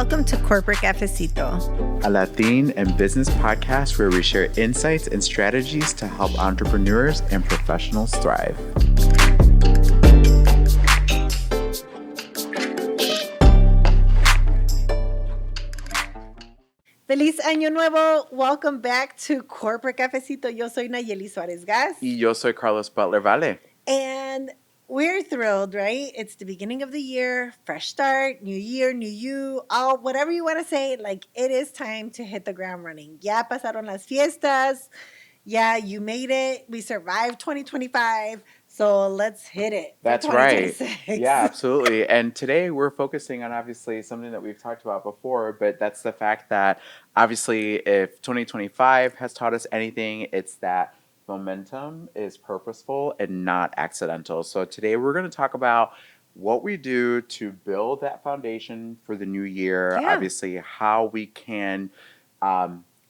Welcome to Corporate Cafecito, a Latin and business podcast where we share insights and strategies to help entrepreneurs and professionals thrive. Feliz Año Nuevo. Welcome back to Corporate Cafecito. Yo soy Nayeli Suarez Gas. Y yo soy Carlos Butler Vale. And we're thrilled, right? It's the beginning of the year, fresh start, new year, new you, all whatever you want to say. Like, it is time to hit the ground running. Ya pasaron las fiestas. Yeah, you made it. We survived 2025. So let's hit it. That's right. Yeah, absolutely. And today we're focusing on obviously something that we've talked about before, but that's the fact that obviously if 2025 has taught us anything, it's that momentum is purposeful and not accidental. So today we're going to talk about what we do to build that foundation for the new year. Yeah. Obviously, how we can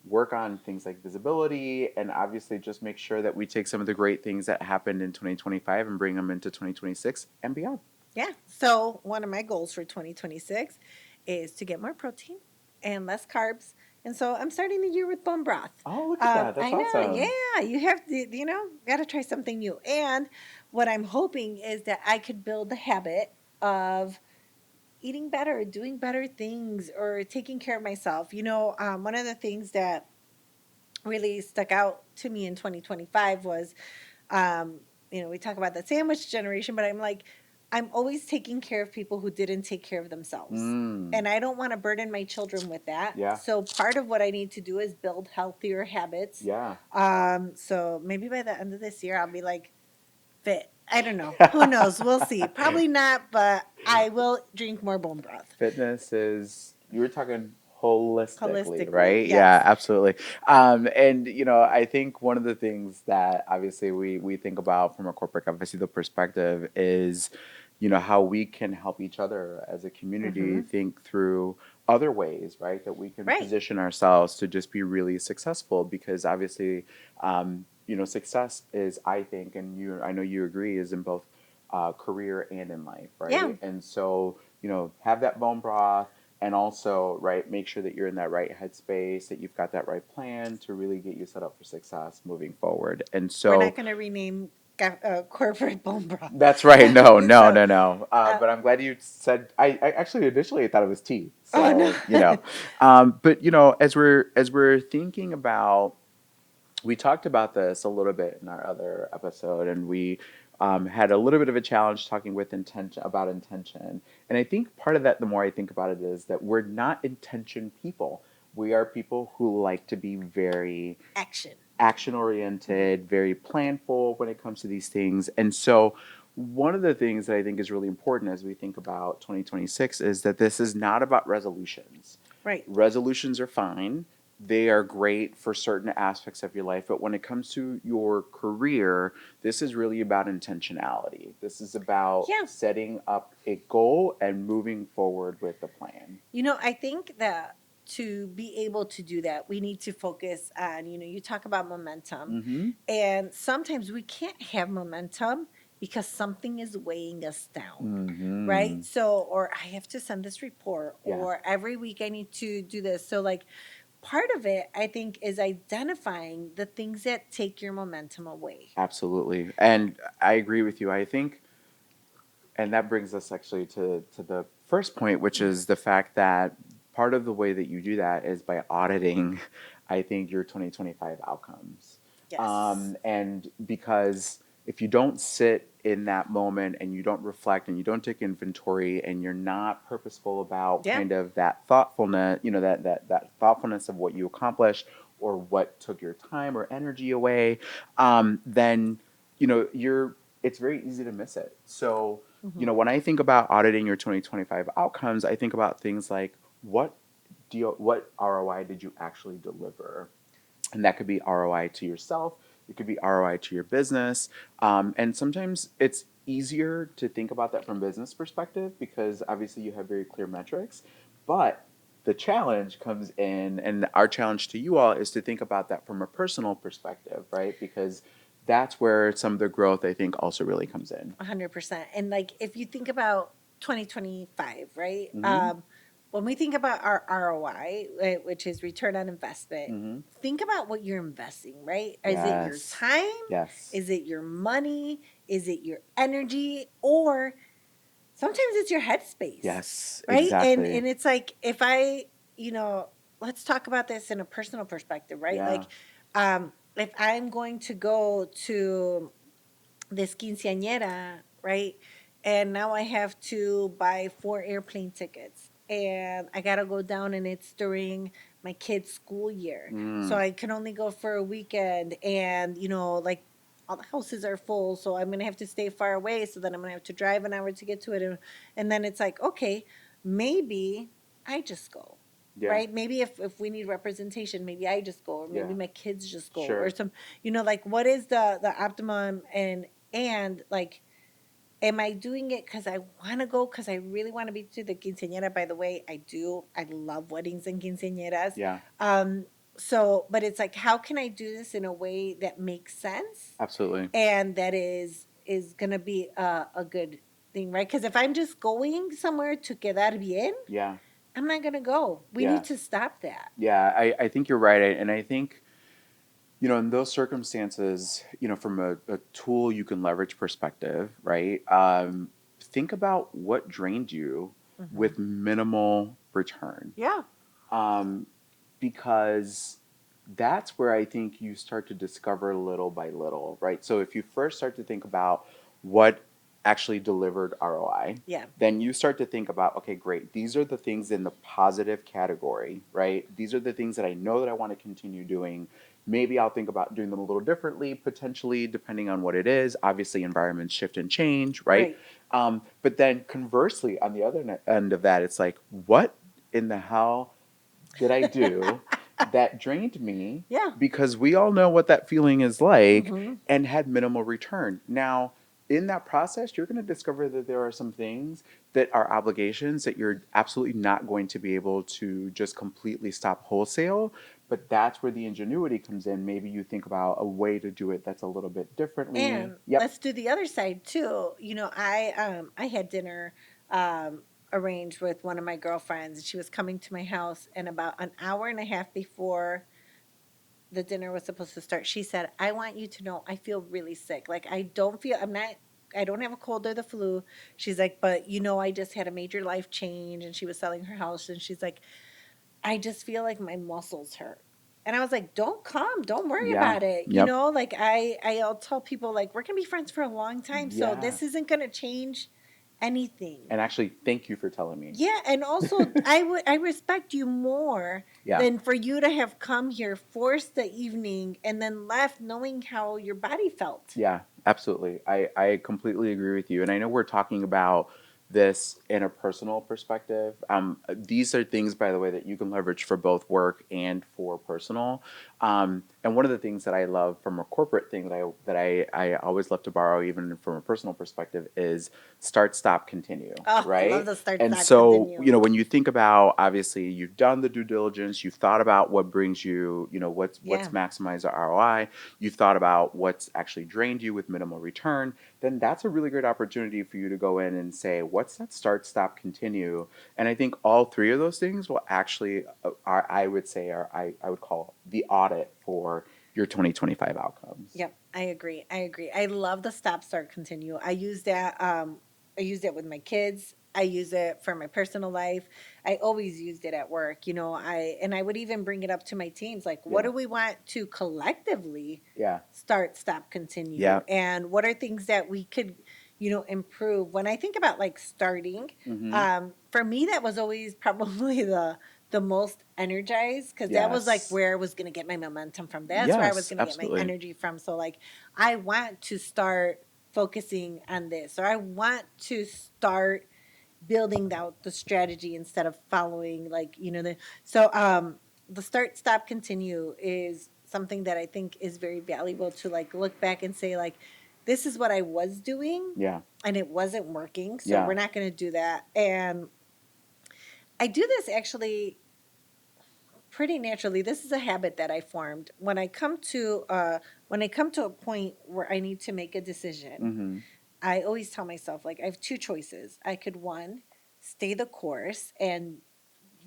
work on things like visibility, and obviously just make sure that we take some of the great things that happened in 2025 and bring them into 2026 and beyond. Yeah. So one of my goals for 2026 is to get more protein and less carbs. And so I'm starting the year with bone broth. Oh, look at that. That's awesome. Yeah. You have to, got to try something new. And what I'm hoping is that I could build the habit of eating better, doing better things, or taking care of myself. One of the things that really stuck out to me in 2025 was, we talk about the sandwich generation, but I'm always taking care of people who didn't take care of themselves. And I don't want to burden my children with that. Yeah. So part of what I need to do is build healthier habits. Yeah. So maybe by the end of this year, I'll be fit. I don't know. Who knows? We'll see. Probably not, but I will drink more bone broth. Fitness is, you were talking holistically, right? Yes. Yeah, absolutely. And I think one of the things that obviously we think about from a Corporate Cafecito perspective is, how we can help each other as a community think through other ways, right? That we can position ourselves to just be really successful, because obviously, success is, I think, and I know you agree, is in both career and in life, right? Yeah. And so, have that bone broth, and also, right, make sure that you're in that right headspace, that you've got that right plan to really get you set up for success moving forward. And so we're not going to rename corporate bone broth. That's right. No. But I'm glad you said. I actually initially thought it was tea. So, no. But as we're thinking about, we talked about this a little bit in our other episode, and we had a little bit of a challenge talking with about intention. And I think part of that, the more I think about it, is that we're not intention people. We are people who like to be very action-oriented, very planful when it comes to these things. And so one of the things that I think is really important as we think about 2026 is that this is not about resolutions. Right. Resolutions are fine. They are great for certain aspects of your life. But when it comes to your career, this is really about intentionality. This is about setting up a goal and moving forward with the plan. I think that to be able to do that, we need to focus on, you talk about momentum. And sometimes we can't have momentum because something is weighing us down, right? So, or I have to send this report, or every week I need to do this. So part of it, I think, is identifying the things that take your momentum away. Absolutely. And I agree with you. I think, and that brings us actually to the first point, which is the fact that part of the way that you do that is by auditing, I think, your 2025 outcomes. Yes. And because if you don't sit in that moment and you don't reflect and you don't take inventory and you're not purposeful about kind of that thoughtfulness, that thoughtfulness of what you accomplished or what took your time or energy away, then, it's very easy to miss it. So, when I think about auditing your 2025 outcomes, I think about things like what ROI did you actually deliver? And that could be ROI to yourself. It could be ROI to your business. And sometimes it's easier to think about that from a business perspective because obviously you have very clear metrics. But the challenge comes in, and our challenge to you all is to think about that from a personal perspective, right? Because that's where some of the growth, I think, also really comes in. 100%. And if you think about 2025, right? when we think about our ROI, right, which is return on investment, Mm-hmm. think about what you're investing, right? Is it your Yes. time? Yes. Is it your money? Is it your energy? Or sometimes it's your headspace, Yes. right? Exactly. And it's like if I, you know, let's talk about this in a personal perspective, right? Yeah. Like if I'm going to go to this quinceañera, right? And now I have to buy 4 airplane tickets. And I gotta go down, and it's during my kid's school year. So Mm. I can only go for a weekend. And, like all the houses are full. So I'm gonna have to stay far away. So then I'm gonna have to drive an hour to get to it. And then it's like, okay, maybe I just go. Yeah. Right? Maybe if we need representation, maybe I just go, or maybe Yeah. my kids just go, or Sure. some, like what is the optimum, and like, am I doing it because I want to go, because I really want to be to the quinceañera? By the way, I do. I love weddings and quinceañeras. Yeah. Um, so, but it's like, how can I do this in a way that makes sense Absolutely. and that is gonna be a good thing, right? Because if I'm just going somewhere to quedar bien, Yeah. I'm not gonna go. We Yeah. need to stop that. Yeah. I think you're right. And I think, in those circumstances, from a tool you can leverage perspective, right? Think about what drained you Hmm. with minimal return. Yeah. Um, because that's where I think you start to discover little by little, right? So if you first start to think about what actually delivered ROI, Yeah. then you start to think about, okay, great, these are the things in the positive category, right? These are the things that I know that I want to continue doing. Maybe I'll think about doing them a little differently, potentially, depending on what it is. Obviously, environments shift and change, right? Right. But then conversely, on the other end of that, it's like, what in the hell did I do that drained me? Yeah. Because we all know what that feeling is like Hmm. and had minimal return. Now, in that process, you're going to discover that there are some things that are obligations that you're absolutely not going to be able to just completely stop wholesale. But that's where the ingenuity comes in. Maybe you think about a way to do it that's a little bit differently. And Yep. let's do the other side too. I had dinner arranged with one of my girlfriends. She was coming to my house, and about an hour and a half before the dinner was supposed to start, she said, "I want you to know I feel really sick. Like I don't have a cold or the flu." She's like, "But I just had a major life change," and she was selling her house, and she's like, "I just feel like my muscles hurt." And I was like, "Don't come. Don't worry Yeah. about it." Yep. Like I'll tell people, like, we're gonna be friends for a long time, so Yeah. this isn't gonna change anything. And actually, thank you for telling me. Yeah, and also I respect you more Yeah. than for you to have come here, forced the evening, and then left knowing how your body felt. Yeah, absolutely. I completely agree with you. And I know we're talking about this in a personal perspective. These are things, by the way, that you can leverage for both work and for personal. And one of the things that I love from a corporate thing that I always love to borrow, even from a personal perspective, is start, stop, continue, Oh, I love right? the start, And stop, so, continue. when you think about, obviously, you've done the due diligence, you've thought about what brings you, what's Yeah. maximized the ROI, you've thought about what's actually drained you with minimal return, then that's a really great opportunity for you to go in and say, what's that start, stop, continue? And I think all three of those things will actually, I would say, I would call the audit for your 2025 outcomes. Yep, I agree. I agree. I love the stop, start, continue. I use that. I use it with my kids. I use it for my personal life. I always used it at work. I would even bring it up to my teams. Like, what Yeah. do we want to collectively Yeah. start, stop, continue, Yeah. and what are things that we could, improve? When I think about like starting, Mm-hmm. for me, that was always probably the most energized, because that was like Yes. where I was going to get my momentum from. That's where I was Yes, going to get my absolutely. energy from. So like I want to start focusing on this, or I want to start building out the strategy instead of following, like, the start, stop, continue is something that I think is very valuable to like look back and say, like, this is what I was doing Yeah. and it wasn't working, so Yeah. we're not going to do that. And I do this actually pretty naturally. This is a habit that I formed when I come to a point where I need to make a decision. Mm-hmm. I always tell myself, like, I have two choices. I could, one, stay the course and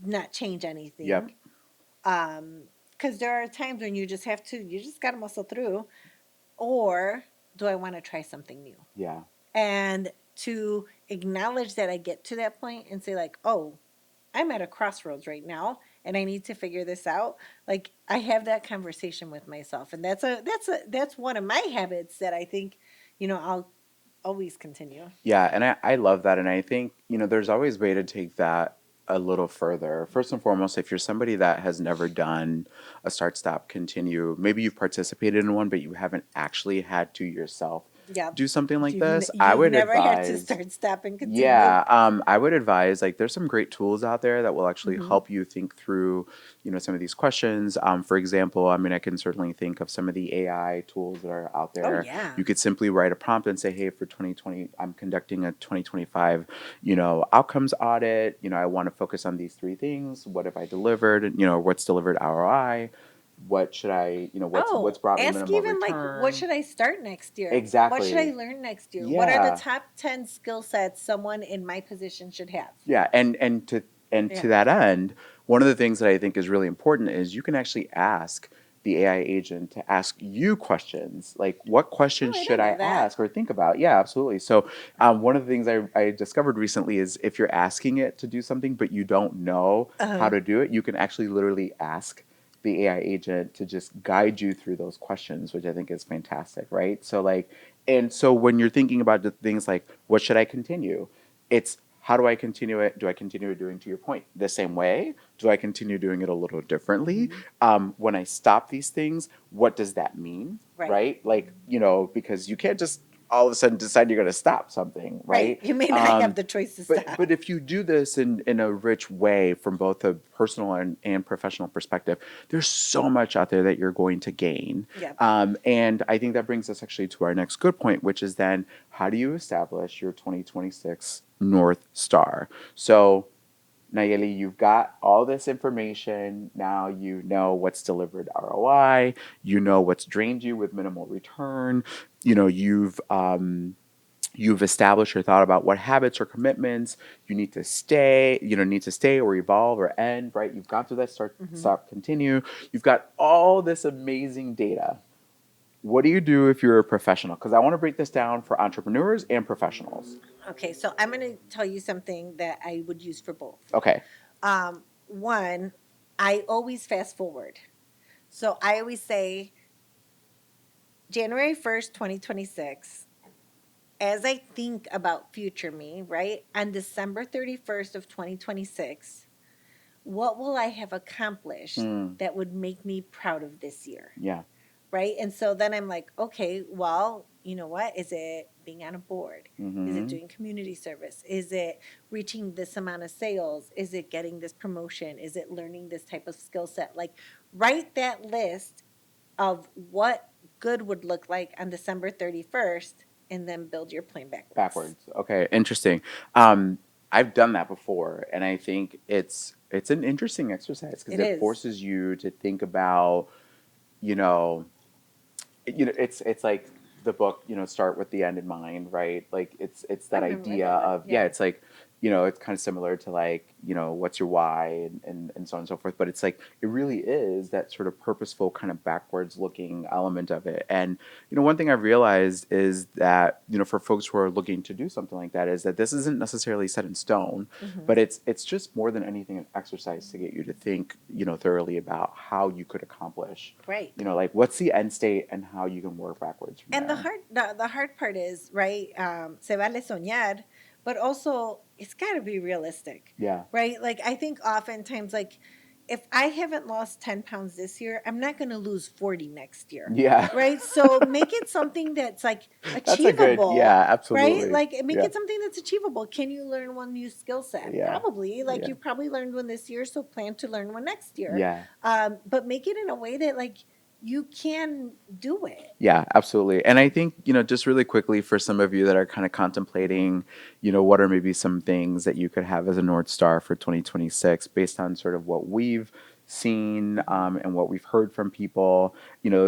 not change Yep. anything. Because there are times when you just got to muscle through. Or do I want to try something new? Yeah. And to acknowledge that I get to that point and say, like, oh, I'm at a crossroads right now and I need to figure this out. Like I have that conversation with myself. And that's one of my habits that I think, I'll always continue. Yeah, and I love that. And I think, there's always a way to take that a little further. First and foremost, if you're somebody that has never done a start, stop, continue, maybe you've participated in one, but you haven't actually had to yourself Yeah. do something like You've this, I you've would never had to advise. start, stop, and continue. Yeah, I would advise like there's some great tools out there that will actually Hmm. help you think through, some of these questions. For example, I mean, I can certainly think of some of the AI tools that are out Oh there. yeah. You could simply write a prompt and say, "Hey, for 2020, I'm conducting a 2025, outcomes audit. I want to focus on these three things. What have I delivered? What's delivered ROI? What should I, what's Oh, brought me ask minimal even like what return?" should I start next year? What should I Exactly. learn next year? What are the Yeah. top 10 skill sets someone in my position should have? Yeah, and to Yeah. that end, one of the things that I think is really important is you can actually ask the AI agent to ask you questions. Like, what Oh, questions I should didn't I know that. ask or think about? Yeah, absolutely. So, one of the things I discovered recently is if you're asking it to do something but you don't know how Uh, to do it, you can actually literally ask the AI agent to just guide you through those questions, which I think is fantastic, right? So, like, and so when you're thinking about the things like, what should I continue? It's how do I continue it? Do I continue doing, to your point, the same way? Do I continue doing it a little differently? mhm. When I stop these things, what does that mean? Right. Right? Like, because you can't just all of a sudden decide you're going to stop something, Right. right? You may not have Um, the choice to but stop. but if you do this in a rich way from both a personal and professional perspective, there's so much out there that you're going to gain. Yeah. And I think that brings us actually to our next good point, which is then how do you establish your 2026 North Star? So, Nayeli, you've got all this information. Now you know what's delivered ROI. You know what's drained you with minimal return. You know, you've established or thought about what habits or commitments you need to stay or evolve or end, right? You've gone through that start, Hmm. stop, continue. You've got all this amazing data. What do you do if you're a professional? Because I want to break this down for entrepreneurs and professionals. Okay. So I'm going to tell you something that I would use for both. Okay. One, I always fast forward. So I always say January 1st, 2026, as I think about future me, right? On December 31st of 2026, what will I have accomplished Hmm. that would make me proud of this year? Yeah. Right. And so then I'm like, okay, well, you know what? Is it being on a board? Is it Mm-hmm. doing community service? Is it reaching this amount of sales? Is it getting this promotion? Is it learning this type of skill set? Like, write that list of what good would look like on December 31st and then build your plan backwards. Backwards. Okay. Interesting. Um, I've done that before, and I think it's an interesting exercise because It it is. forces you to think about, you know, it's like the book, start with the end in mind, right? Like it's I that remember, I idea know that. of, yeah, Yeah. it's like, it's kind of similar to like, what's your why, and so on and so forth, but it's like it really is that sort of purposeful kind of backwards looking element of it. And one thing I've realized is that, for folks who are looking to do something like that, is that this isn't necessarily set in stone, Hmm. but it's just more than anything an exercise to get you to think, thoroughly about how you could accomplish, Right. like what's the end state and how you can work backwards from And the there. hard the hard part is, right, se vale soñar, but also it's got to be realistic, Yeah. right? Like I think oftentimes, like if I haven't lost 10 pounds this year, I'm not going to lose 40 next year, Yeah. right? So make it something that's like That's a good, achievable, yeah, right? absolutely. Like make Yeah. it something that's achievable. Can you learn one new skill set? Yeah. Probably. Like Yeah. you've probably learned one this year, so plan to learn one next year. Yeah. But make it in a way that like you can do it. Yeah, absolutely. And I think, just really quickly for some of you that are kind of contemplating, what are maybe some things that you could have as a North Star for 2026 based on sort of what we've seen, and what we've heard from people.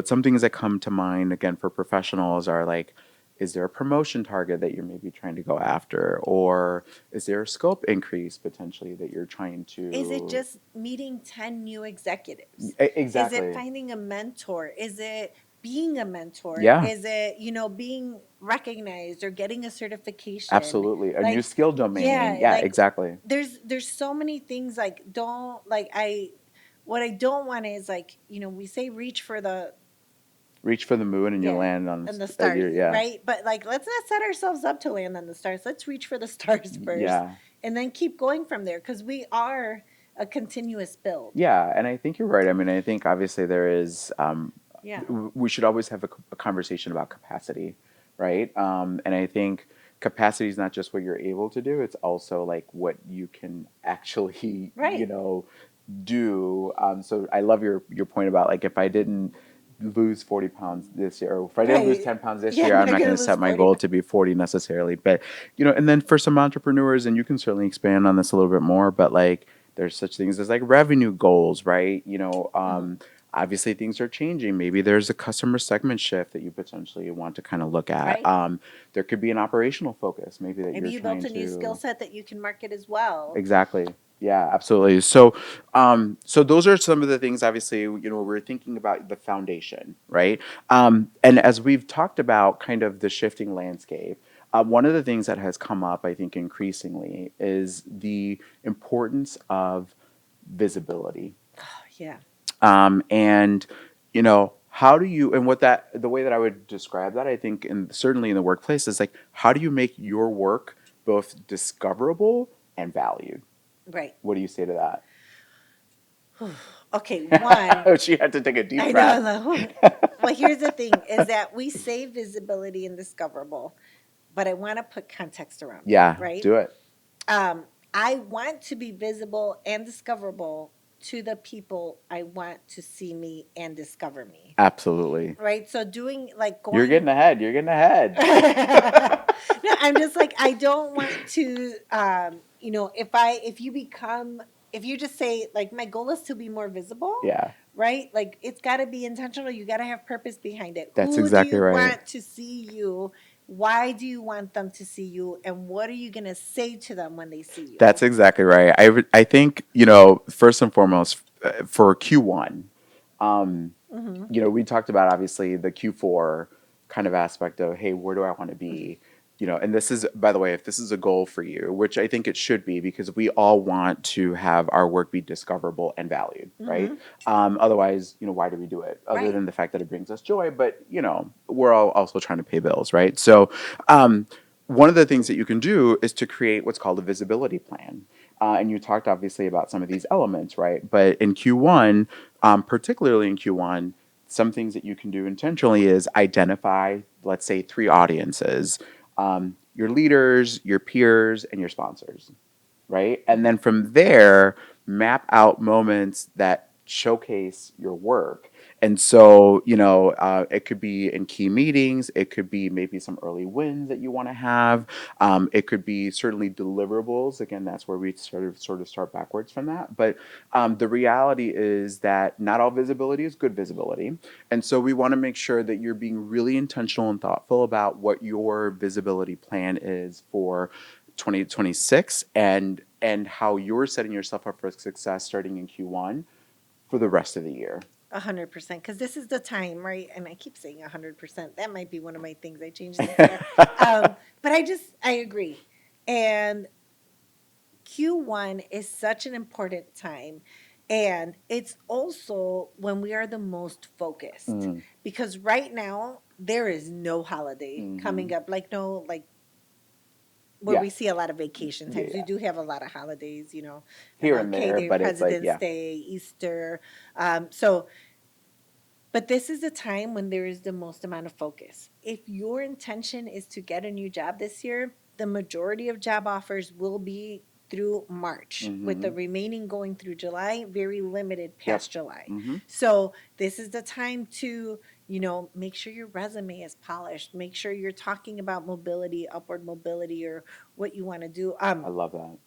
Some things that come to mind again for professionals are like, Is there a promotion target that you're maybe trying to go after? Or is there a scope increase potentially that you're trying Is it to? just meeting 10 new executives? Is it Exactly. finding a mentor? Is it being a mentor? Yeah, Is it, being recognized or getting a certification? absolutely. A new Like, skill domain. yeah, Yeah, like exactly. there's so many things like don't like I what I don't want is like, we say reach for the Reach for the moon and you yeah, land on and the stars, yeah. right? But like let's not set ourselves up to land on the stars. Let's reach for the stars first Yeah. and then keep going from there because we are a continuous build. Yeah, and I think you're right. I mean, I think obviously there is, Yeah. we should always have a conversation about capacity, right? And I think capacity is not just what you're able to do, it's also like what you can actually, Right. do. So I love your point about like if I didn't lose 40 pounds this year, or if I didn't lose Right. 10 pounds this Yeah, year, I'm I'm not not going going to to lose set my 40 goal pounds. to be 40 necessarily. But, and then for some entrepreneurs, and you can certainly expand on this a little bit more, but like there's such things as like revenue goals, right? Hmm. Obviously things are changing. Maybe there's a customer segment shift that you potentially want to kind of look at. Right. There could be an operational focus, maybe that Maybe you're you built trying a new skill to. set that you can market as well. Exactly. Yeah, absolutely. So those are some of the things. Obviously, we're thinking about the foundation, right? And as we've talked about, kind of the shifting landscape. One of the things that has come up, I think, increasingly is the importance of visibility. Oh, yeah. And how do you, and what that, the way that I would describe that, I think, and certainly in the workplace, is like, how do you make your work both discoverable and valued? Right. What do you say to Okay, one, that? She had to take a deep I know. breath. Well, here's the thing is that we say visibility and discoverable, but I want to put context around it, Yeah, right? do it. Um, I want to be visible and discoverable to the people I want to see me and discover me, Absolutely. right? So doing like You're going getting ahead. You're getting ahead. no, I'm just like I don't want to if you just say like my goal is to be more visible, Yeah, right? Like it's got to be intentional. You got to have purpose behind it. that's Who do exactly you right. want to see you? Why do you want them to see you? And what are you going to say to them when they see you? That's exactly right. I think, first and foremost, for Q1, um, Hmm. we talked about obviously the Q4 kind of aspect of, hey, where do I want to be? And this is, by the way, if this is a goal for you, which I think it should be, because we all want to have our work be discoverable and valued, right? Hmm. Otherwise, why do we do it? Other Right. than the fact that it brings us joy, but we're all also trying to pay bills, right? So, one of the things that you can do is to create what's called a visibility plan. And you talked obviously about some of these elements, right? But in Q1, particularly in Q1, some things that you can do intentionally is identify, let's say, three audiences: your leaders, your peers, and your sponsors, right? And Hmm. then from there, map out moments that showcase your work. And so, it could be in key meetings, it could be maybe some early wins that you want to have. It could be certainly deliverables. Again, that's where we sort of start backwards from that. But the reality is that not all visibility is good visibility. And so we want to make sure that you're being really intentional and thoughtful about what your visibility plan is for 2026, and how you're setting yourself up for success starting in Q1 for the rest of the year. 100%, because this is the time, right? And I keep saying 100%. That might be one of my things I changed this year. But I agree. And Q1 is such an important time. And it's also when we are the most focused Mm, because right now there is no holiday hmm. coming up, like, no, like where Yeah, we see a lot of vacation yeah, times. We yeah. do have a lot of holidays, Here and MLK there, Day, but it's like, President's yeah, Day, Easter. So but this is a time when there is the most amount of focus. If your intention is to get a new job this year, the majority of job offers will be through March, with the hmm, remaining going through July, very limited yep, past July. hmm, So, this is the time to, make sure your resume is polished, make sure you're talking about mobility, upward mobility, or what you want to do. I love that.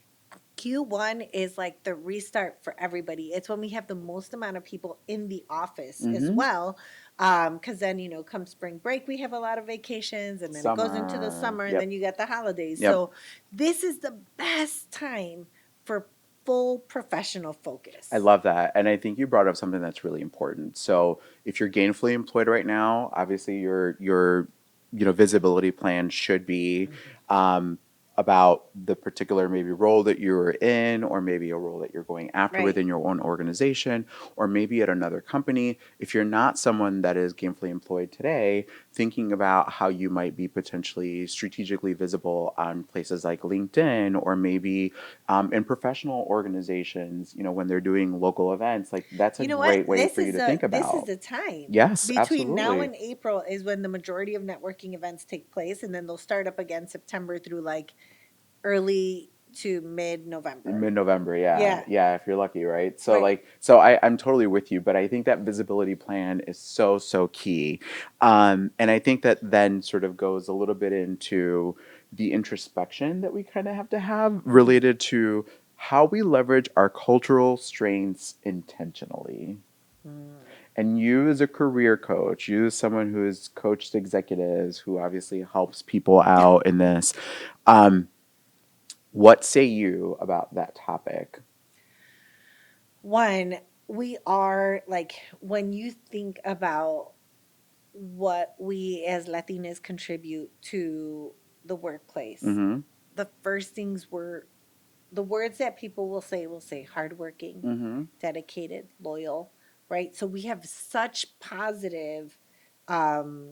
Q1 is like the restart for everybody. It's when we have the most amount of people in the office as Hmm. well. Because then, come spring break, we have a lot of vacations, and then it goes into the Summer. summer, and then Yep. you got the holidays. Yep. So this is the best time for full professional I focus. love that. And I think you brought up something that's really important. So if you're gainfully employed right now, obviously your visibility plan should be Mhm. um, about the particular maybe role that you're in, or maybe a role that you're going after Right. within your own organization, or maybe at another company. If you're not someone that is gainfully employed today, thinking about how you might be potentially strategically visible on places like LinkedIn, or maybe in professional organizations, when they're doing local events, like that's a You know what? great way for you to think This is about. the time. Yes, Between now absolutely. and April is when the majority of networking events take place, and then they'll start up again September through like early to mid November. Mid-November, yeah, Yeah. yeah, if you're lucky, right? So Right. like, so I'm totally with you, but I think that visibility plan is so, so key. And I think that then sort of goes a little bit into the introspection that we kind of have to have Mhm. related to how we leverage our cultural strengths intentionally. Mm. And you, as a career coach, you, as someone who has coached executives, who obviously helps people out in this, um, what say you about that topic? One, we are like, when you think about what we as Latinas contribute to the workplace, Mm-hmm. the first things were the words that people will say hardworking, Mm-hmm. dedicated, loyal, right? So we have such positive, um,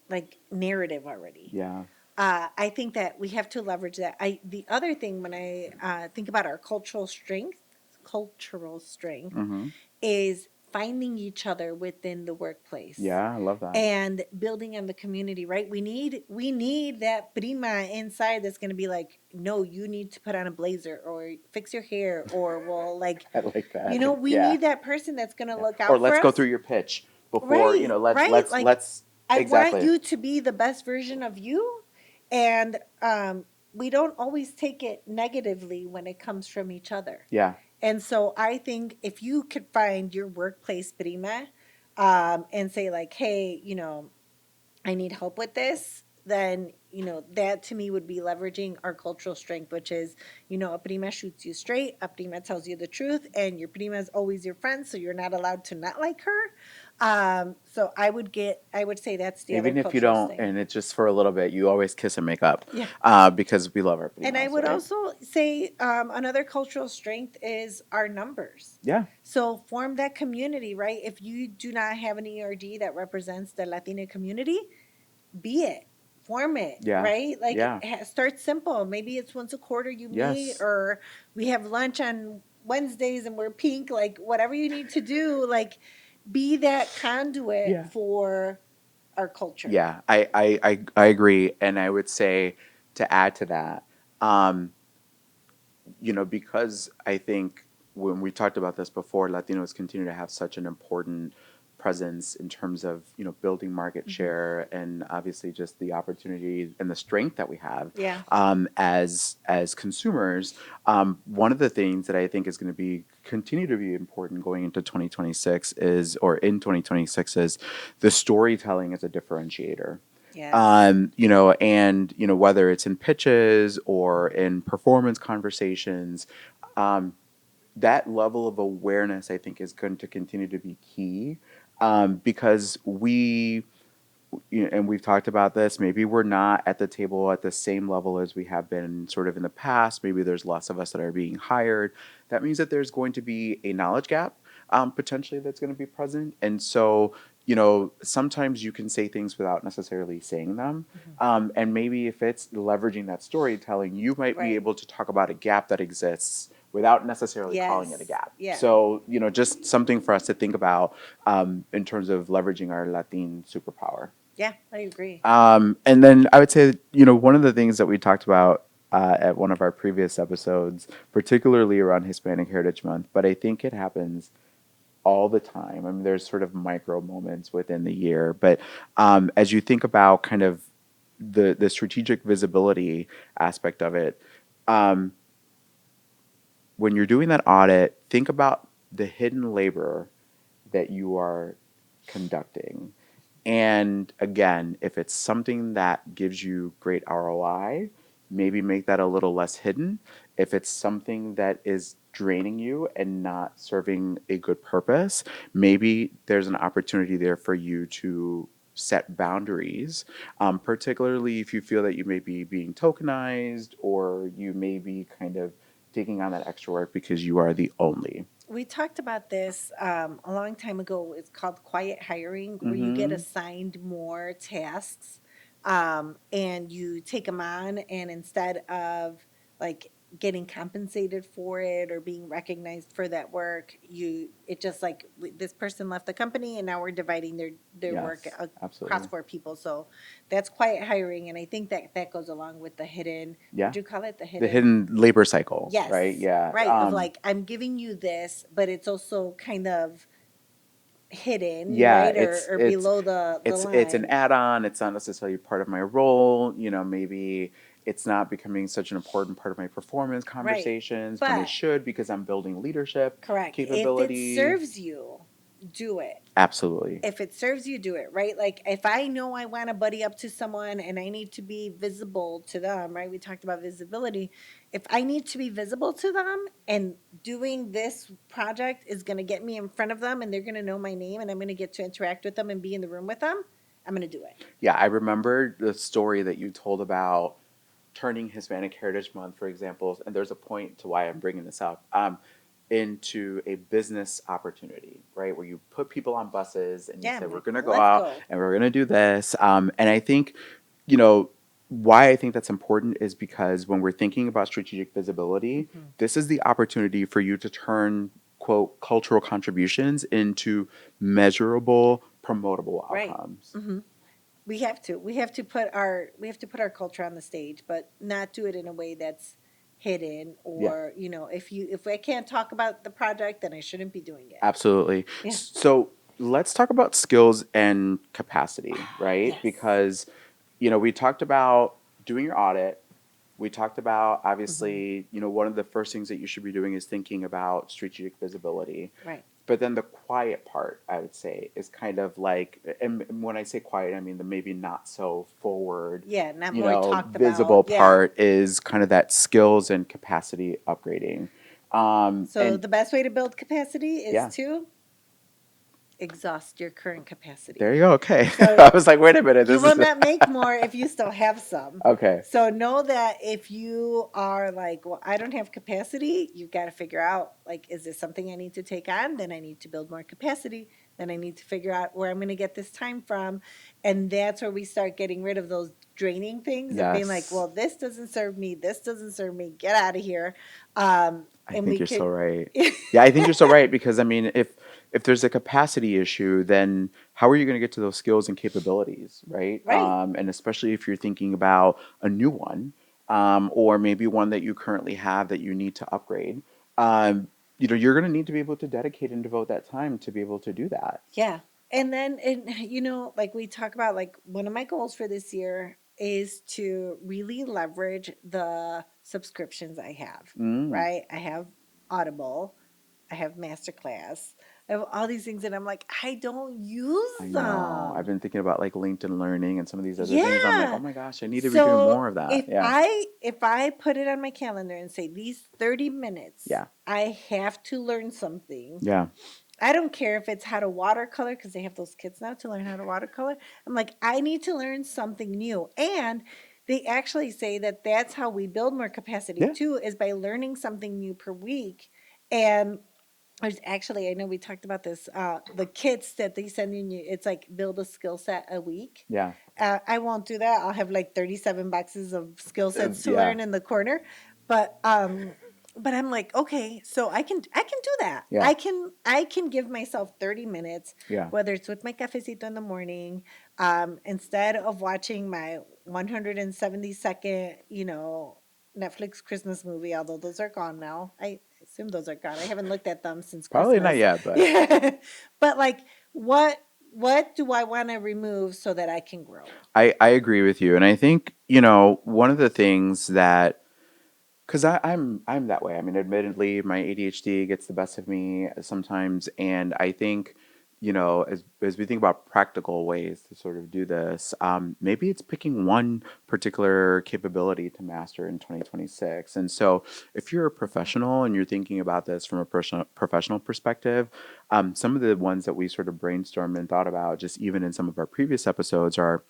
like narrative already. Yeah. I think that we have to leverage that. The other thing when I think about our cultural strength Mm-hmm. is finding each other within the workplace Yeah, I love that. and building on the community, right? We need that prima inside that's going to be like, no, you need to put on a blazer or fix your hair, or well, like, I like that. we Yeah. need that person that's going to Yeah. look Or out for let's go us. through your pitch before, Right, let's right. let's Like, let's I want exactly. you to be the best version of you. And we don't always take it negatively when it comes from each other. Yeah. And so I think if you could find your workplace prima, and say, like, hey, I need help with this, then, that to me would be leveraging our cultural strength, which is, a prima shoots you straight, a prima tells you the truth, and your prima is always your friend, so you're not allowed to not like her. So I would say that's the other Even if you cultural don't, thing. and it's just for a little bit, you always kiss and make up, Yeah. because we love our And I primas, would right? also say another cultural strength is our numbers. Yeah. So form that community, right? If you do not have an ERG that represents the Latina community, be it, form it, Yeah. right? Like, Yeah. start simple. Maybe it's once a quarter you meet, Yes. or we have lunch on Wednesdays and we're pink, like whatever you need to do, like be that conduit Yeah. for our culture. Yeah. I agree, and I would say to add to that, um, because I think when we talked about this before, Latinos continue to have such an important presence in terms of building market Mhm. share, and obviously just the opportunity and the strength that we have Yeah. as consumers. One of the things that I think is going to be continue to be important going into 2026 is, or in 2026, is the storytelling as a differentiator. Yes. And whether it's in pitches or in performance conversations, um, that level of awareness I think is going to continue to be key, because and we've talked about this, maybe we're not at the table at the same level as we have been sort of in the past. Maybe there's less of us that are being hired. That means that there's going to be a knowledge gap, potentially, that's going to be present. And so, sometimes you can say things without necessarily saying them. Mhm. And maybe if it's leveraging that storytelling, you might be Right. able to talk about a gap that exists without necessarily calling it a Yes. gap. Yeah. So, just something for us to think about, in terms of leveraging our Latin superpower. Yeah, I agree. And then I would say, one of the things that we talked about at one of our previous episodes, particularly around Hispanic Heritage Month, but I think it happens all the time. I mean, there's sort of micro moments within the year, but as you think about kind of the strategic visibility aspect of it, um, when you're doing that audit, think about the hidden labor that you are conducting. And again, if it's something that gives you great ROI, maybe make that a little less hidden. If it's something that is draining you and not serving a good purpose, maybe there's an opportunity there for you to set boundaries, particularly if you feel that you may be being tokenized or you may be kind of taking on that extra work because you are the only. We talked about this a long time ago. It's called quiet hiring, where you get Mm-hmm. assigned more tasks and you take them on, and instead of like getting compensated for it or being recognized for that work, it just like this person left the company and now we're dividing their work Yes, across absolutely. four people. So that's quiet hiring, and I think that that goes along with the hidden. Yeah. Would you call it the The hidden? hidden labor cycle, right? Yes, Yeah. right. Of like, I'm giving you this, but it's also kind of hidden, Yeah, right? Or below the it's an line. add-on. It's not necessarily part of my role. Maybe it's not becoming such an important part of my performance Right. conversations when it But should because I'm building leadership correct. If it capability. serves you, do it. Absolutely. If it serves you, do it, right? Like if I know I want to buddy up to someone and I need to be visible to them, right? We talked about visibility. If I need to be visible to them and doing this project is going to get me in front of them and they're going to know my name and I'm going to get to interact with them and be in the room with them, I'm going to do it. Yeah, I remember the story that you told about turning Hispanic Heritage Month, for example, and there's a point to why I'm bringing this up, into a business opportunity, right? Where you put people on buses and you Yeah, say, I'm we're like, going to go let's out go. and we're going to do this. And I think, you know, why I think that's important is because when we're thinking about strategic visibility, Hmm. this is the opportunity for you to turn, quote, cultural contributions into measurable, promotable Right. outcomes. Hmm. We have to put our culture on the stage, but not do it in a way that's hidden, Yeah. or if I can't talk about the project, then I shouldn't be doing it. Absolutely. Yeah. So let's talk about skills and capacity, right? Yes. Because, we talked about doing your audit. We talked about Hmm. obviously, one of the first things that you should be doing is thinking about strategic visibility. Right. But then the quiet part, I would say, is kind of like, and when I say quiet, I mean the maybe not so forward, Yeah, not more talked visible about. Yeah. part is kind of that skills and capacity upgrading. So And the best way to build capacity is yeah, to exhaust your current there capacity. you go. Okay. So I was like, wait a minute. you This will is not make more if you still have some. okay. So know that if you are like, well, I don't have capacity, you've got to figure out, like, is this something I need to take on? Then I need to build more capacity. Then I need to figure out where I'm going to get this time from. And that's where we start getting rid of those draining things of being like, Yes. well, this doesn't serve me. This doesn't serve me. Get out of here. I And think we you're so could, right. Yeah, I think you're so right because I mean, if there's a capacity issue, then how are you going to get to those skills and capabilities, right? right. And especially if you're thinking about a new one, or maybe one that you currently have that you need to upgrade. Um, you're going to need to be able to dedicate and devote that time to be able to do that. Yeah. And then, like we talk about, like one of my goals for this year is to really leverage the subscriptions I have, Mm. right? I have Audible, I have Masterclass, I have all these things, and I'm like, I don't I use know. I've them. been thinking about like LinkedIn Learning and some of these other things. I'm like, oh Yeah. my gosh, I need to be doing So more of that. if Yeah. I put it on my calendar and say these 30 minutes, Yeah. I have to learn something. Yeah. I don't care if it's how to watercolor, because they have those kits now to learn how to watercolor. I'm like, I need to learn something new. And they actually say that that's how we build more capacity Yeah. too, is by learning something new per week. And there's actually, I know we talked about this, the kits that they send you, it's like build a skill set a week. Yeah. I won't do that. I'll have like 37 boxes of skill sets to Yeah. learn in the corner. But I'm like, okay, so I can do that. Yeah. I can give myself 30 minutes, Yeah. whether it's with my cafecito in the morning, instead of watching my 170-second, Netflix Christmas movie, although those are gone now. I assume those are gone. I haven't looked at them since Probably not Christmas. yet, but Yeah. But like, what do I want to remove so that I can grow? I agree with you. And I think, one of the things that because I'm that way. I mean, admittedly, my ADHD gets the best of me sometimes, and I think as we think about practical ways to sort of do this, maybe it's picking one particular capability to master in 2026. And so, if you're a professional and you're thinking about this from a personal professional perspective, some of the ones that we sort of brainstormed and thought about, just even in some of our previous episodes, are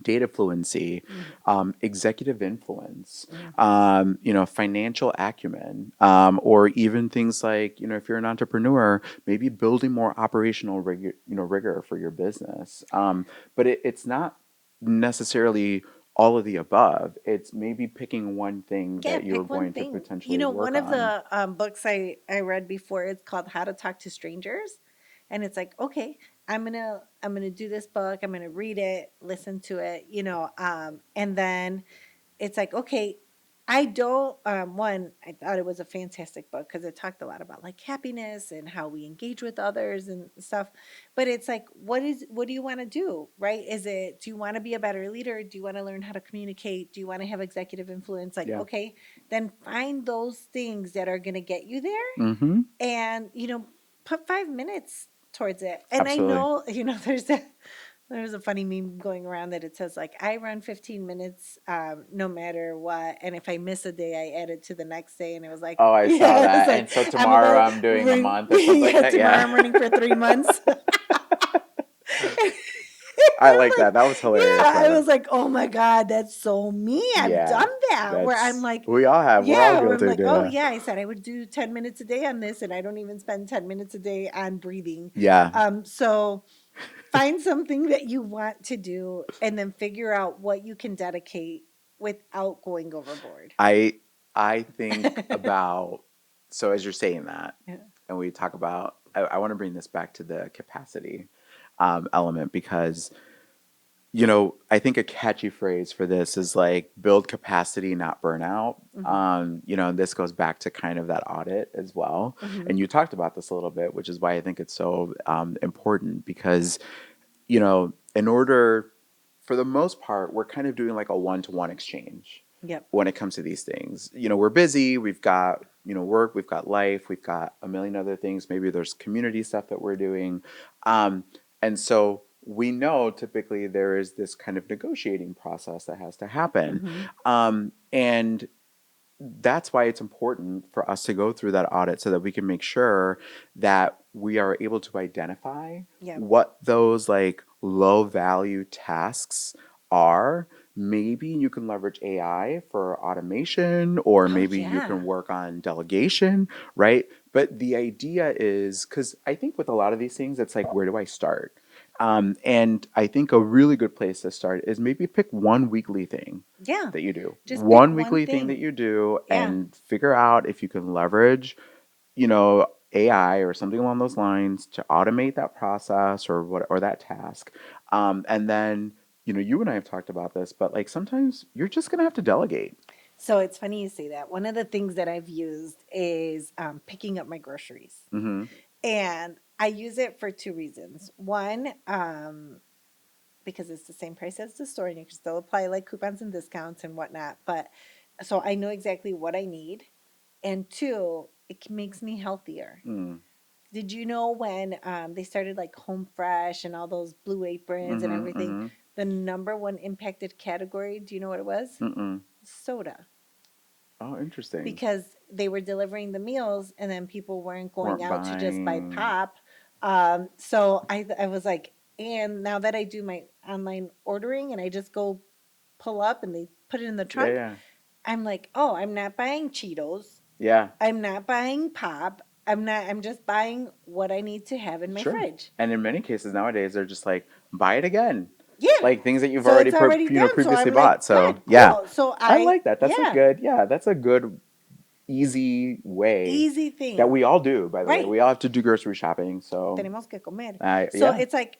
data fluency, Mhm. executive influence, Mhm. financial acumen, or even things like, if you're an entrepreneur, maybe building more operational rigor for your business. But it's not necessarily all of the above. It's maybe picking one thing Yeah, that you're pick one going to thing. potentially One work of on. the books I read before, it's called How to Talk to Strangers, and it's like, okay, I'm gonna do this book. I'm gonna read it, listen to it, and then it's like, okay, I don't one, I thought it was a fantastic book because it talked a lot about like happiness and how we engage with others and stuff. But it's like, what do you want to do? Right? Do you want to be a better leader? Do you want to learn how to communicate? Do you want to have executive influence? Like, Yeah. okay, then find those things that are gonna get you there Mm-hmm. and put 5 minutes towards it. And I Absolutely. know, there's a funny meme going around that it says like I run 15 minutes no matter what, and if I miss a day I add it to the next day. And it was like, Oh, I saw yeah, it's that. like And so I'm tomorrow about I'm doing a run month or something like yeah, that. tomorrow Yeah. I'm running for 3 months. I I'm like like, that. That was hilarious, yeah, by I the way. was like, oh my God, that's so me. I've Yeah, done that where I'm that's like, we all have. We're all yeah, where I'm guilty of like, doing oh that. yeah, I said I would do 10 minutes a day on this, and I don't even spend 10 minutes a day on breathing. Yeah, So find something that you want to do and then figure out what you can dedicate without going overboard. I I think about so as you're saying that, Yeah. and we talk about, I want to bring this back to the capacity element because I think a catchy phrase for this is like build capacity, not burnout. Hmm. And this goes back to kind of that audit as well. Hmm. And you talked about this a little bit, which is why I think it's so important because, in order, for the most part, we're kind of doing like a one-to-one exchange Yep. when it comes to these things. We're busy, we've got, work, we've got life, we've got a million other things. Maybe there's community stuff that we're doing. And so we know typically there is this kind of negotiating process that has to happen. Hmm. And that's why it's important for us to go through that audit so that we can make sure that we are able to identify Yep. what those like low value tasks are. Maybe you can leverage AI for automation, or Oh maybe you yeah. can work on delegation, right? But the idea is because I think with a lot of these things, it's like, where do I start? And I think a really good place to start is maybe pick one weekly thing Yeah. that you do. Just pick One one weekly thing that thing. you do Yeah. and figure out if you can leverage, AI or something along those lines to automate that process or that task. And then, you and I have talked about this, but like sometimes you're just gonna have to delegate. So it's funny you say that. One of the things that I've used is picking up my groceries. Mm-hmm. And I use it for two reasons. One, because it's the same price as the store and you can still apply like coupons and discounts and whatnot. But so I know exactly what I need. And two, it makes me healthier. Mm. Did you know when they started like Home Fresh and all those blue aprons and Mm-hmm. everything, Mm-hmm. the number one impacted category, do you know what it was? Mm-mm. Soda. Oh, interesting. Because they were delivering the meals and then people weren't going Weren't out to just buy buying. pop. So I was like, and now that I do my online ordering and I just go pull up and they put it in the Yeah, trunk, yeah. I'm like, oh, I'm not buying Cheetos. Yeah, I'm not buying pop. I'm just buying what I need to have in my sure. fridge. And in many cases nowadays, they're just like, buy it again. Yeah. Like things that you've So already it's already done. So previously I'm like, bought. So good, yeah, cool. So I like that. That's a yeah, good, yeah, that's a good easy way easy that thing. we all do, by the way. Right. We all have to do grocery shopping. So Tenemos que comer. So yeah, it's like,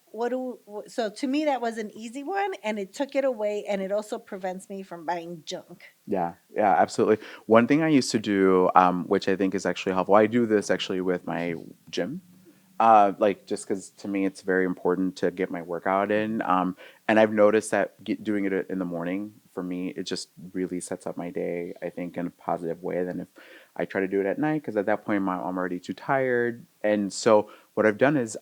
so to me, that was an easy one and it took it away and it also prevents me from buying junk. yeah, yeah, absolutely. One thing I used to do, which I think is actually helpful, I do this actually with my gym. Like just because to me it's very important to get my workout in. And I've noticed that doing it in the morning for me, it just really sets up my day, I think, in a positive way than if I try to do it at night because at that point I'm already too tired. And so what I've done is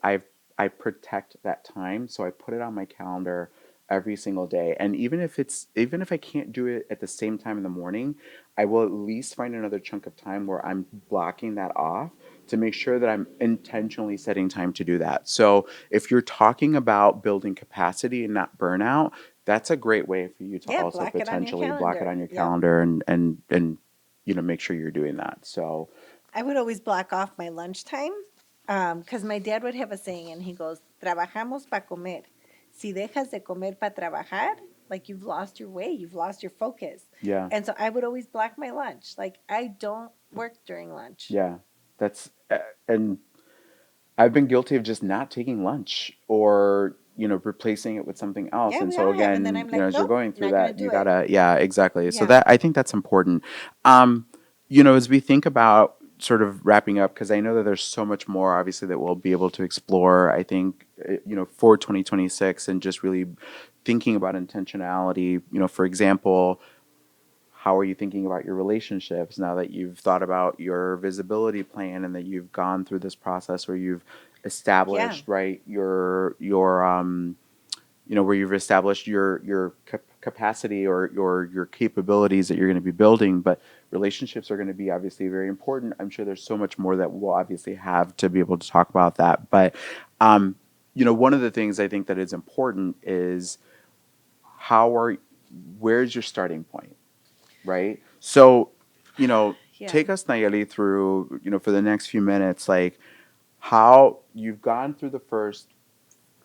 I protect that time. So I put it on my calendar every single day. And even if I can't do it at the same time in the morning, I will at least find another chunk of time where I'm blocking that off to make sure that I'm intentionally setting time to do that. So if you're talking about building capacity and not burnout, that's a great way for you to Yeah, also block it on your potentially block it calendar. on your Yep. calendar and make sure you're doing that. So I would always block off my lunchtime because my dad would have a saying, and he goes, "Trabajamos para comer. Si dejas de comer para trabajar, like you've lost your way, you've lost your focus." yeah, And so I would always block my lunch. Like I don't work during lunch. yeah, that's and I've been guilty of just not taking lunch or, replacing it with something else. Yeah, And we so all have. And then again, I'm like, as you're nope, going through not gonna that, do you it. gotta, yeah, exactly. So Yeah, that I think that's important. As we think about sort of wrapping up, because I know that there's so much more obviously that we'll be able to explore, I think, for 2026 and just really thinking about intentionality, for example, how are you thinking about your relationships now that you've thought about your visibility plan and that you've gone through this process where you've yeah, established right where you've established your capacity or your capabilities that you're going to be building, but relationships are going to be obviously very important. I'm sure there's so much more that we'll obviously have to be able to talk about that, but one of the things I think that is important is how are where's your starting point, right? So, you know, yeah, take us, Nayeli, through, for the next few minutes, like how you've gone through the first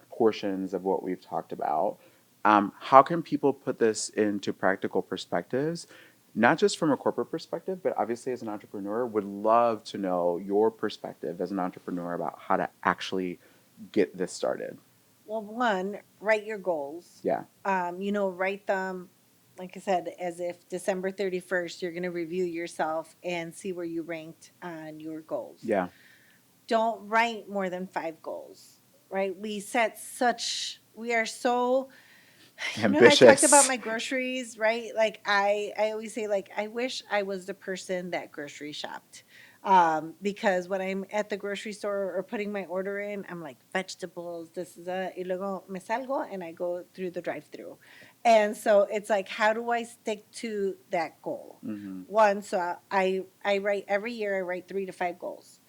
portions of what we've talked about. How can people put this into practical perspectives, not just from a corporate perspective, but obviously as an entrepreneur, would love to know your perspective as an entrepreneur about how to actually get this started. Well, one, write your goals. Yeah. Write them, like I said, as if December 31st, you're going to review yourself and see where you ranked on your goals. Yeah. Don't write more than five goals, right? We are so, I talked about Ambitious. my groceries, right? Like I always say, like, I wish I was the person that grocery shopped. Because when I'm at the grocery store or putting my order in, I'm like vegetables, this is y luego me salgo and I go through the drive-through. And so it's like, how do I stick to that goal? Hmm. One, so I write every year, I write 3 to 5 goals.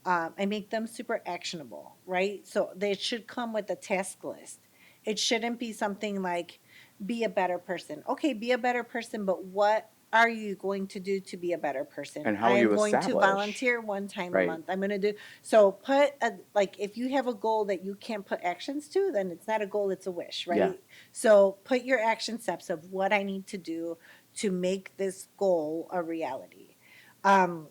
I make them super actionable, right? So they should come with a task list. It shouldn't be something like be a better person. Okay, be a better person, but what are you going to do to be a better person? And how I will am you going to establish? volunteer 1 time a Right. month. I'm going to do so. Put a, like if you have a goal that you can't put actions to, then it's not a goal, it's a wish, Yeah. right? So put your action steps of what I need to do to make this goal a reality. Um,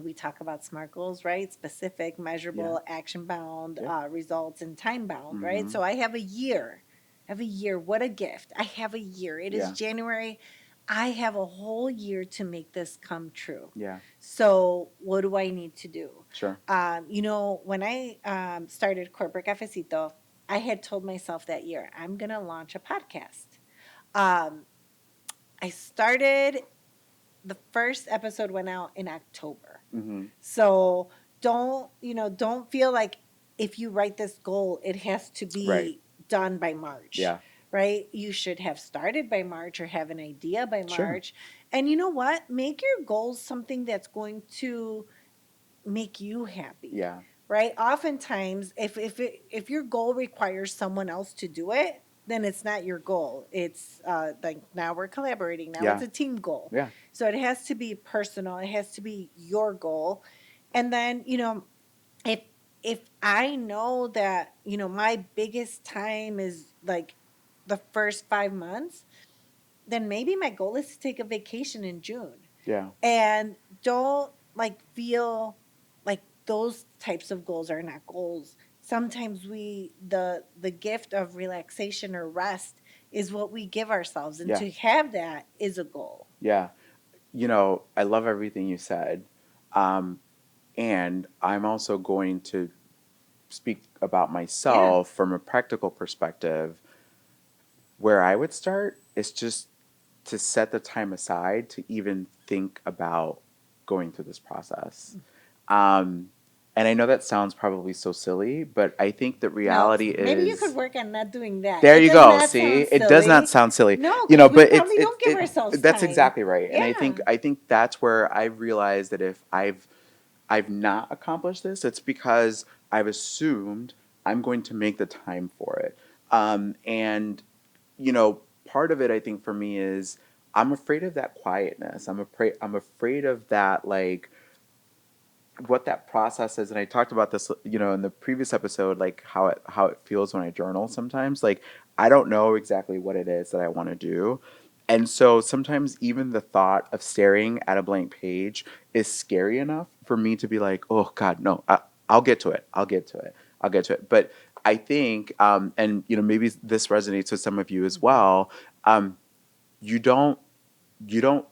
we talk about SMART goals, right? Specific, Yeah. measurable, action bound, Yeah. results, and time bound, right? Hmm. So I have a year. I have a year. What a gift. I have a year. It is Yeah. January. I have a whole year to make this come true. Yeah. So what do I need to do? Sure. When I started Corporate Cafecito, I had told myself that year, I'm going to launch a podcast. Um, I started, the first episode went out in October. Hmm. So don't feel like if you write this goal, it has to Right. be done by March, Yeah. right? You should have started by March or have an idea by Sure. March. And you know what? Make your goals something that's going to make you happy, Yeah. right? Oftentimes, if your goal requires someone else to do it, then it's not your goal. It's like now we're collaborating. Now it's Yeah. a team goal. Yeah. So it has to be personal. It has to be your goal. And then if if I know that my biggest time is like the first 5 months, then maybe my goal is to take a vacation in June. Yeah. And don't like feel like those types of goals are not goals. Sometimes the gift of relaxation or rest is what we give ourselves, and Yeah. to have that is a goal. Yeah. I love everything you said. Um, and I'm also going to speak about Yeah. myself from a practical perspective. Where I would start is just to set the time aside to even think about going through this process. Um, And I know that sounds probably so silly, but I think the No, reality maybe you could is work on not doing that. there It you does go. not See, sound it does not silly. sound silly, No, you know, because we but probably don't give it ourselves that's time. exactly right. And Yeah. I think that's where I've realized that if I've not accomplished this, it's because I've assumed I'm going to make the time for it. And you know, part of it I think for me is I'm afraid of that quietness. I'm afraid of that, like what that process is. And I talked about this, you know, in the previous episode, like how it feels when I journal sometimes. Like I don't know exactly what it is that I want to do. And so sometimes even the thought of staring at a blank page is scary enough for me to be like, oh God, no, I'll get to it. I'll get to it. I'll get to it. But I think, and you know, maybe this resonates with some of you as Mhm. well. Um, you don't you don't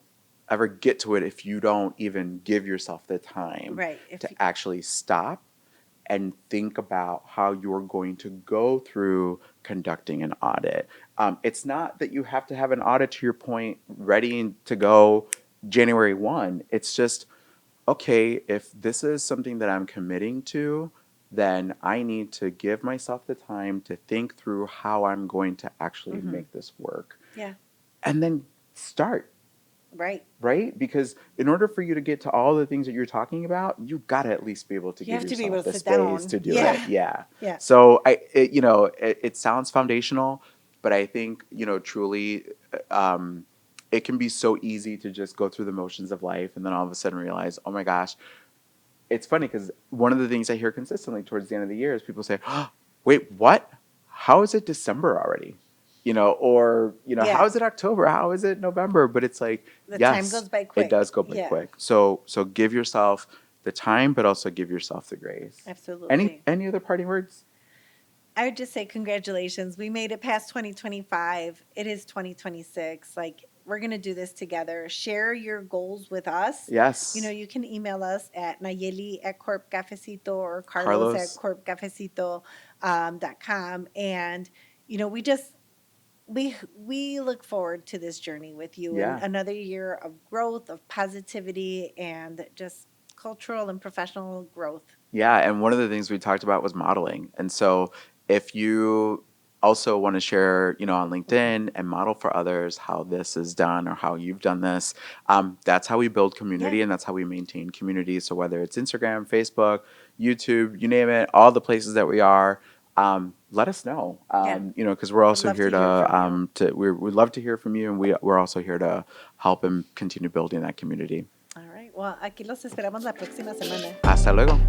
ever get to it if you don't even give yourself the time Right. If to actually stop and think about how you're going to go through conducting an audit. It's not that you have to have an audit, to your point, ready to go January 1. It's just, okay, if this is something that I'm committing to, then I need to give myself the time to think through how I'm going to actually hmm make this work. Yeah. And then start, Right. right? Because in order for you to get to all the things that you're talking about, you got to at least be able to You give have to be able yourself to the sit space down. to do it. Yeah. Yeah. Yeah. So you know, it sounds foundational, but I think, you know, truly, um, it can be so easy to just go through the motions of life and then all of a sudden realize, oh my gosh, it's funny because one of the things I hear consistently towards the end of the year is people say, oh, "Wait, what? How is it December already?" You know, or you know, how Yeah. is it October? How is it November? But it's like, The time yes, goes by it does quick. go by Yeah. quick. So give yourself the time, but also give yourself the grace. Absolutely. Any other parting words? I would just say congratulations. We made it past 2025. It is 2026. Like, we're going to do this together. Share your goals with us. You know, Yes, you can email us at Nayeli at Corp Cafecito or Carlos at Carlos. corpcafecito.com. And, you know, we look forward to this journey with you and Yeah. another year of growth, of positivity, and just cultural and professional growth. Yeah, and one of the things we talked about was modeling. And so if you also want to share, you know, on Mhm. LinkedIn and model for others how this is done or how you've done this, that's how we build Yeah. community and that's how we maintain community. So whether it's Instagram, Facebook, YouTube, you name it, all the places that we are, let us know. Yeah. You know, because we're Would also love here to hear from you. we'd love to hear from you, and we're also here to help and continue building that community. All right. Well, aquí los esperamos la próxima semana. Hasta luego.